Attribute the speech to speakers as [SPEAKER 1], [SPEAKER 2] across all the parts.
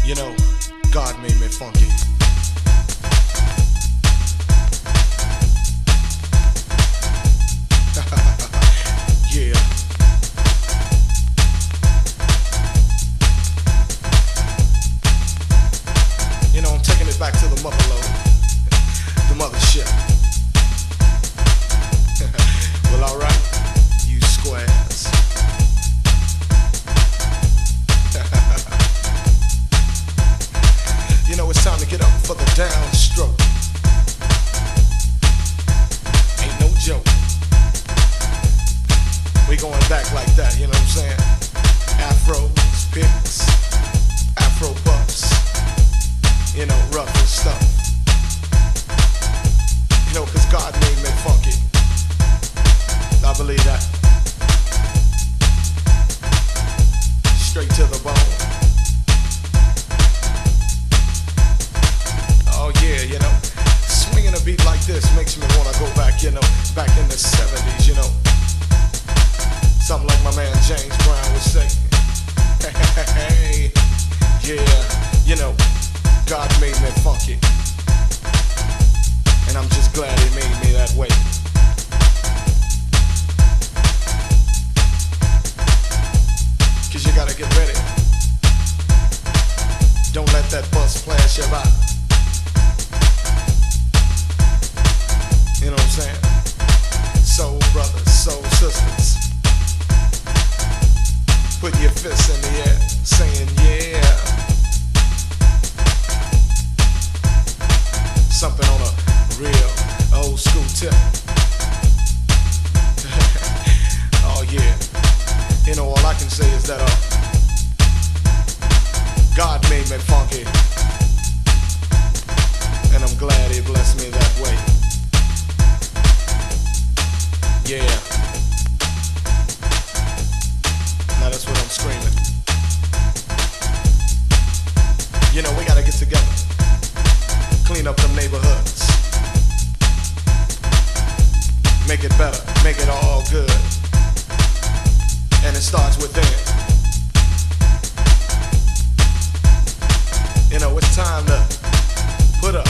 [SPEAKER 1] You know, God made me funky. Yeah. You know, I'm taking it back to the motherlode, the mothership. Well, alright, you squares. You know, it's time to get up for the downstroke. Ain't no joke. We going back like that, you know what I'm saying? Afros, picks, afro puffs, you know, rough and stuff. You know, cause God made me funky. I believe that. Straight to the bone. Oh yeah, you know, swinging a beat like this makes me wanna go back, you know, back in the 70s, you know. Something like my man James Brown would say. Hey, yeah, you know, God made me funky. And I'm just glad he made me that way. Cause you gotta get ready. Don't let that bus flash you by. You know what I'm saying? Soul brothers, soul sisters. Put your fists in the air, saying yeah. Something on a real old school tip. Oh yeah. You know, all I can say is that God made me funky. And I'm glad he blessed me that way. Yeah. Now that's what I'm screaming. You know, we gotta get together. Clean up them neighborhoods. Make it better, make it all good. And it starts within. You know, it's time to put up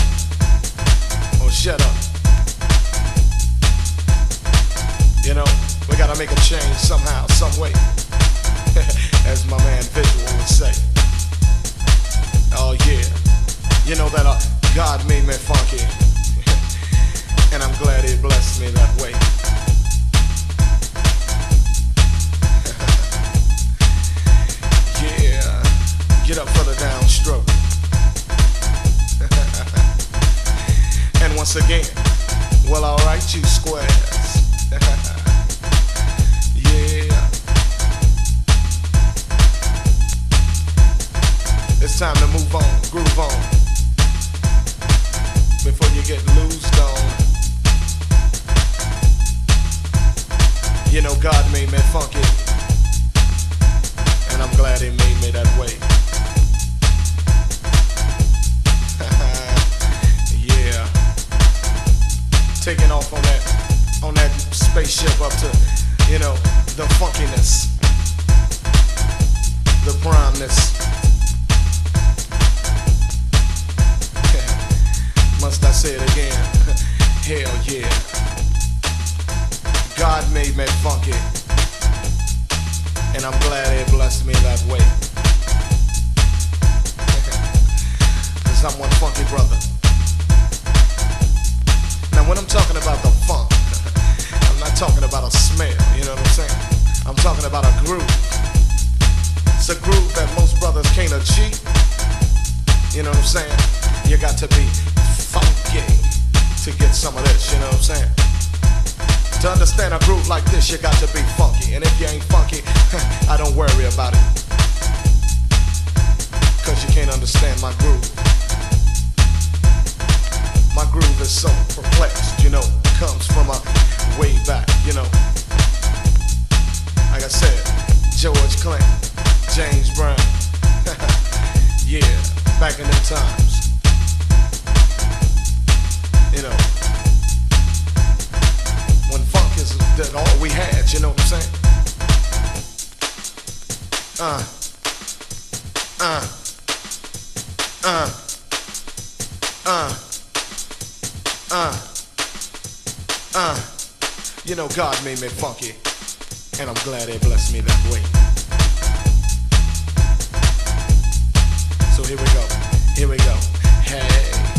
[SPEAKER 1] or shut up. You know, we gotta make a change somehow, some way. As my man Visual would say. Oh yeah. You know that God made me funky. And I'm glad he blessed me that way. Yeah. Get up for the downstroke. And once again, well, alright, you squares. Yeah. It's time to move on, groove on. Before you get loosed on. You know, God made me funky. And I'm glad he made me that way. Yeah. Taking off on that spaceship up to, you know, the funkiness, the primeness. Must I say it again? Hell yeah. God made me funky. And I'm glad he blessed me that way. Cause I'm one funky brother. Now when I'm talking about the funk, I'm not talking about a smell, you know what I'm saying? I'm talking about a groove. It's a groove that most brothers can't achieve. You know what I'm saying? You got to be funky to get some of this, you know what I'm saying? To understand a groove like this, you got to be funky. And if you ain't funky, I don't worry about it. Cause you can't understand my groove. My groove is so perplexed, you know, comes from a way back, you know. Like I said, George Clinton, James Brown. Yeah, back in them times. You know, when funk is all we had, you know what I'm saying? uh, uh, you know, God made me funky, and I'm glad He blessed me that way. So here we go, hey.